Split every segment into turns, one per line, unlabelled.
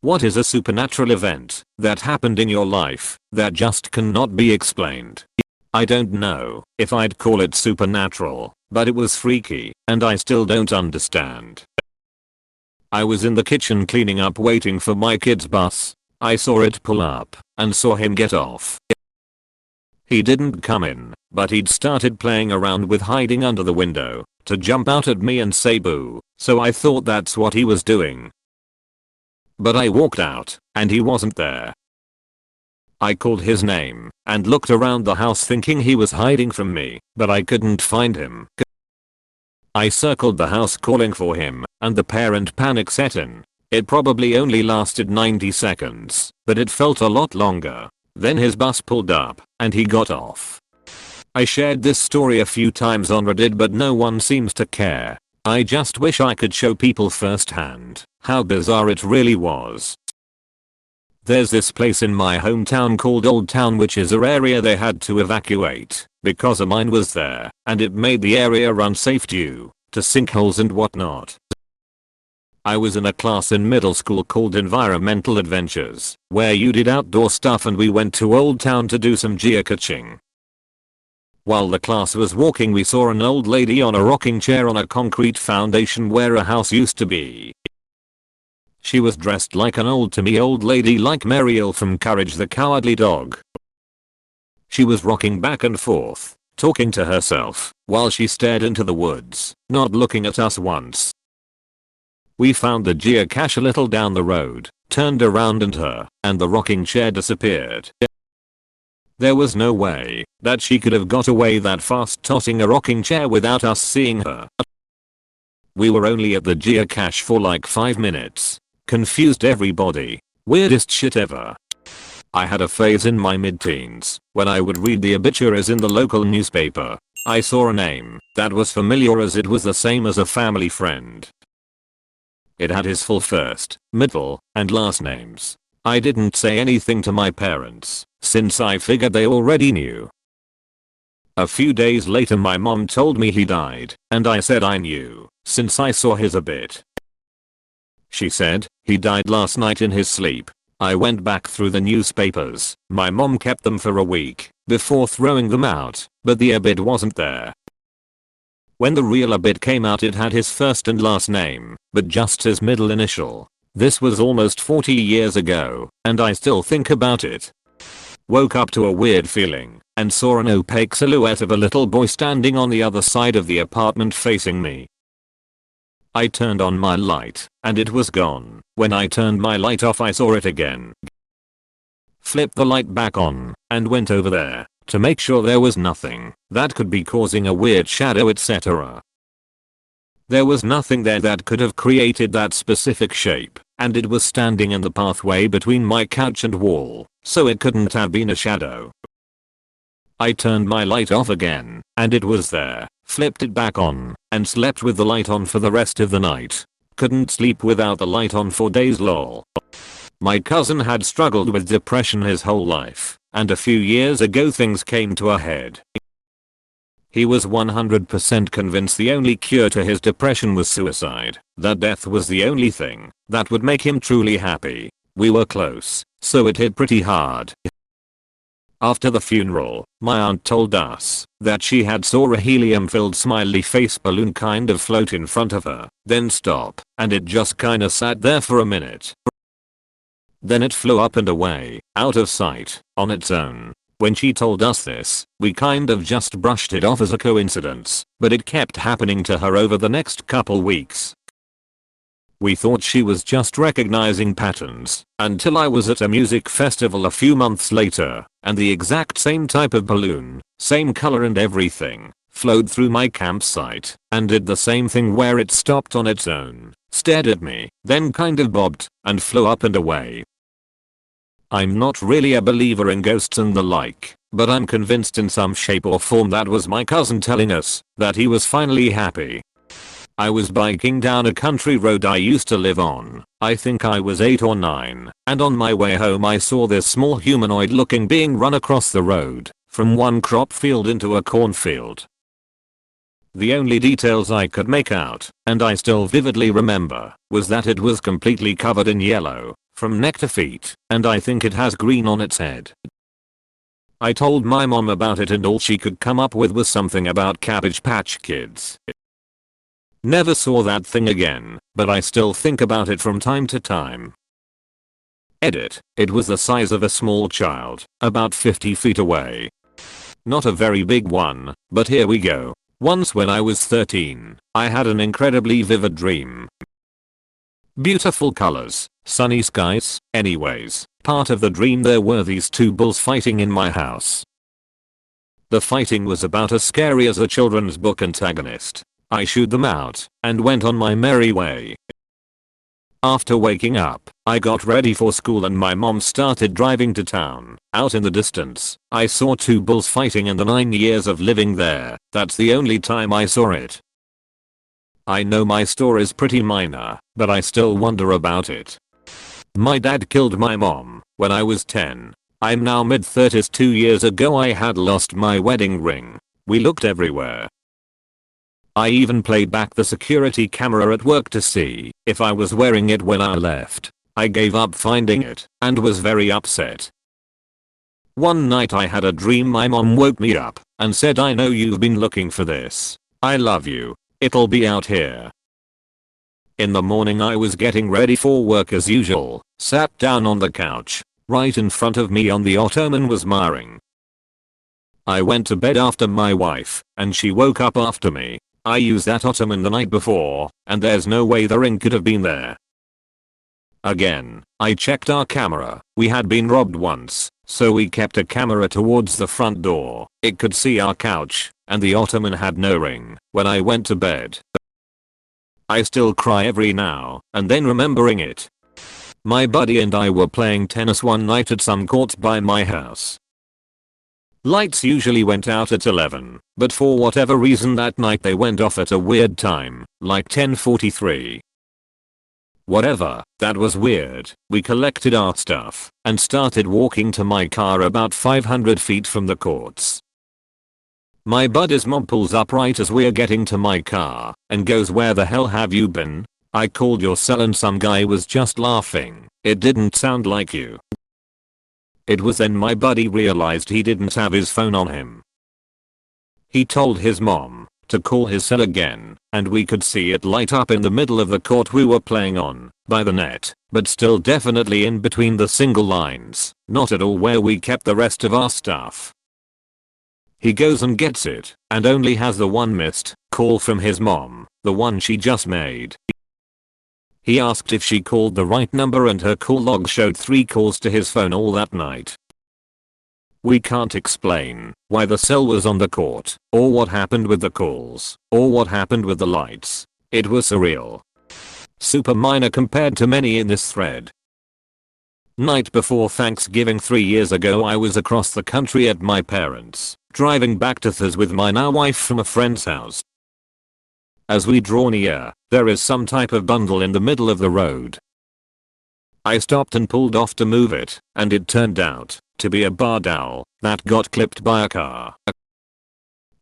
What is a supernatural event that happened in your life that just cannot be explained? I don't know if I'd call it supernatural, but it was freaky, and I still don't understand. I was in the kitchen cleaning up waiting for my kid's bus. I saw it pull up and saw him get off. He didn't come in, but he'd started playing around with hiding under the window to jump out at me and say boo, so I thought that's what he was doing. But I walked out, and he wasn't there. I called his name and looked around the house thinking he was hiding from me, but I couldn't find him. I circled the house calling for him, and the parent panic set in. It probably only lasted 90 seconds, but it felt a lot longer. Then his bus pulled up, and he got off. I shared this story a few times on Reddit, but no one seems to care. I just wish I could show people firsthand how bizarre it really was. There's this place in my hometown called Old Town, which is an area they had to evacuate because a mine was there and it made the area unsafe due to sinkholes and whatnot. I was in a class in middle school called Environmental Adventures, where you did outdoor stuff, and we went to Old Town to do some geocaching. While the class was walking, we saw an old lady on a rocking chair on a concrete foundation where a house used to be. She was dressed like an old-timey old lady, like Mariel from Courage the Cowardly Dog. She was rocking back and forth, talking to herself, while she stared into the woods, not looking at us once. We found the geocache a little down the road, turned around, and her and the rocking chair disappeared. There was no way that she could have got away that fast tossing a rocking chair without us seeing her. We were only at the geocache for like 5 minutes. Confused everybody. Weirdest shit ever. I had a phase in my mid-teens when I would read the obituaries in the local newspaper. I saw a name that was familiar as it was the same as a family friend. It had his full first, middle, and last names. I didn't say anything to my parents, since I figured they already knew. A few days later my mom told me he died, and I said I knew, since I saw his obit. She said, he died last night in his sleep. I went back through the newspapers. My mom kept them for a week before throwing them out, but the obit wasn't there. When the real obit came out, it had his first and last name, but just his middle initial. This was almost 40 years ago, and I still think about it. Woke up to a weird feeling, and saw an opaque silhouette of a little boy standing on the other side of the apartment facing me. I turned on my light, and it was gone. When I turned my light off, I saw it again. Flipped the light back on, and went over there to make sure there was nothing that could be causing a weird shadow, etc. There was nothing there that could have created that specific shape, and it was standing in the pathway between my couch and wall, so it couldn't have been a shadow. I turned my light off again, and it was there, flipped it back on, and slept with the light on for the rest of the night. Couldn't sleep without the light on for days lol. My cousin had struggled with depression his whole life, and a few years ago things came to a head. He was 100% convinced the only cure to his depression was suicide, that death was the only thing that would make him truly happy. We were close, so it hit pretty hard. After the funeral, my aunt told us that she had saw a helium-filled smiley face balloon kind of float in front of her, then stop, and it just kinda sat there for a minute. Then it flew up and away, out of sight, on its own. When she told us this, we kind of just brushed it off as a coincidence, but it kept happening to her over the next couple weeks. We thought she was just recognizing patterns, until I was at a music festival a few months later, and the exact same type of balloon, same color and everything, flowed through my campsite, and did the same thing where it stopped on its own, stared at me, then kind of bobbed, and flew up and away. I'm not really a believer in ghosts and the like, but I'm convinced in some shape or form that was my cousin telling us that he was finally happy. I was biking down a country road I used to live on. I think I was 8 or 9, and on my way home I saw this small humanoid looking being run across the road from one crop field into a cornfield. The only details I could make out, and I still vividly remember, was that it was completely covered in yellow, from neck to feet, and I think it has green on its head. I told my mom about it and all she could come up with was something about Cabbage Patch Kids. Never saw that thing again, but I still think about it from time to time. Edit. It was the size of a small child, about 50 feet away. Not a very big one, but here we go. Once when I was 13, I had an incredibly vivid dream. Beautiful colors, sunny skies. Anyways, part of the dream there were these two bulls fighting in my house. The fighting was about as scary as a children's book antagonist. I shooed them out and went on my merry way. After waking up, I got ready for school and my mom started driving to town. Out in the distance, I saw two bulls fighting in the 9 years of living there. That's the only time I saw it. I know my story's pretty minor, but I still wonder about it. My dad killed my mom when I was 10. I'm now mid-30s. 2 years ago I had lost my wedding ring. We looked everywhere. I even played back the security camera at work to see if I was wearing it when I left. I gave up finding it and was very upset. One night I had a dream my mom woke me up and said, "I know you've been looking for this. I love you. It'll be out here." In the morning I was getting ready for work as usual, sat down on the couch. Right in front of me on the ottoman was my ring. I went to bed after my wife and she woke up after me. I used that ottoman the night before, and there's no way the ring could have been there. Again, I checked our camera. We had been robbed once, so we kept a camera towards the front door. It could see our couch, and the ottoman had no ring when I went to bed. I still cry every now and then remembering it. My buddy and I were playing tennis one night at some courts by my house. Lights usually went out at 11, but for whatever reason that night they went off at a weird time, like 10:43. Whatever, that was weird. We collected our stuff and started walking to my car about 500 feet from the courts. My buddy's mom pulls up right as we're getting to my car and goes, "Where the hell have you been? I called your cell and some guy was just laughing. It didn't sound like you." It was then my buddy realized he didn't have his phone on him. He told his mom to call his cell again, and we could see it light up in the middle of the court we were playing on, by the net, but still definitely in between the single lines, not at all where we kept the rest of our stuff. He goes and gets it, and only has the one missed call from his mom, the one she just made. He asked if she called the right number and her call log showed 3 calls to his phone all that night. We can't explain why the cell was on the court, or what happened with the calls, or what happened with the lights. It was surreal. Super minor compared to many in this thread. Night before Thanksgiving 3 years ago I was across the country at my parents', driving back to Thurs with my now wife from a friend's house. As we draw near, there is some type of bundle in the middle of the road. I stopped and pulled off to move it, and it turned out to be a barred owl that got clipped by a car.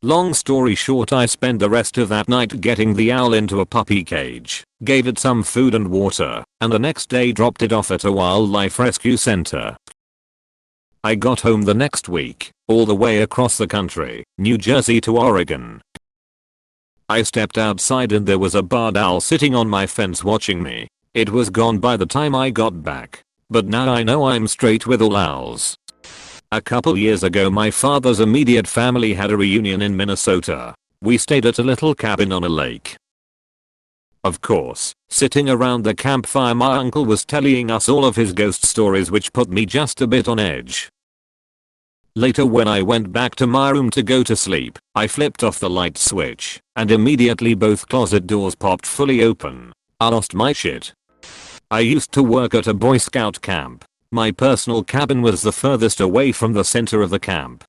Long story short, I spent the rest of that night getting the owl into a puppy cage, gave it some food and water, and the next day dropped it off at a wildlife rescue center. I got home the next week, all the way across the country, New Jersey to Oregon. I stepped outside and there was a barred owl sitting on my fence watching me. It was gone by the time I got back. But now I know I'm straight with all owls. A couple years ago my father's immediate family had a reunion in Minnesota. We stayed at a little cabin on a lake. Of course, sitting around the campfire my uncle was telling us all of his ghost stories, which put me just a bit on edge. Later when I went back to my room to go to sleep, I flipped off the light switch, and immediately both closet doors popped fully open. I lost my shit. I used to work at a Boy Scout camp. My personal cabin was the furthest away from the center of the camp,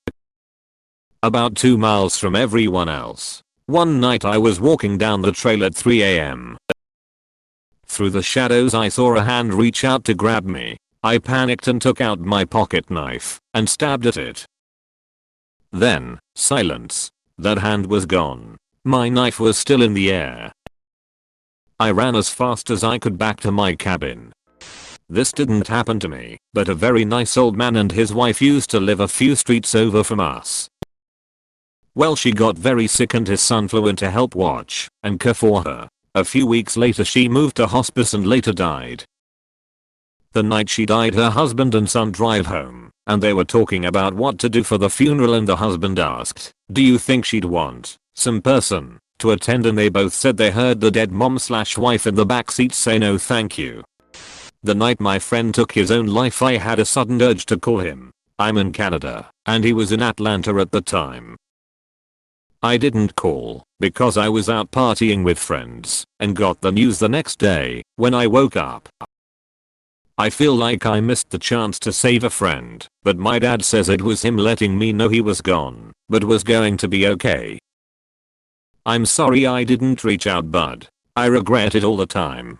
about 2 miles from everyone else. One night I was walking down the trail at 3 a.m. Through the shadows I saw a hand reach out to grab me. I panicked and took out my pocket knife and stabbed at it. Then, silence. That hand was gone. My knife was still in the air. I ran as fast as I could back to my cabin. This didn't happen to me, but a very nice old man and his wife used to live a few streets over from us. Well, she got very sick and his son flew in to help watch and care for her. A few weeks later she moved to hospice and later died. The night she died her husband and son drive home, and they were talking about what to do for the funeral and the husband asked, "Do you think she'd want some person to attend?" And they both said they heard the dead mom/wife in the backseat say no thank you. The night my friend took his own life I had a sudden urge to call him. I'm in Canada, and he was in Atlanta at the time. I didn't call because I was out partying with friends and got the news the next day when I woke up. I feel like I missed the chance to save a friend, but my dad says it was him letting me know he was gone, but was going to be okay. I'm sorry I didn't reach out, bud. I regret it all the time.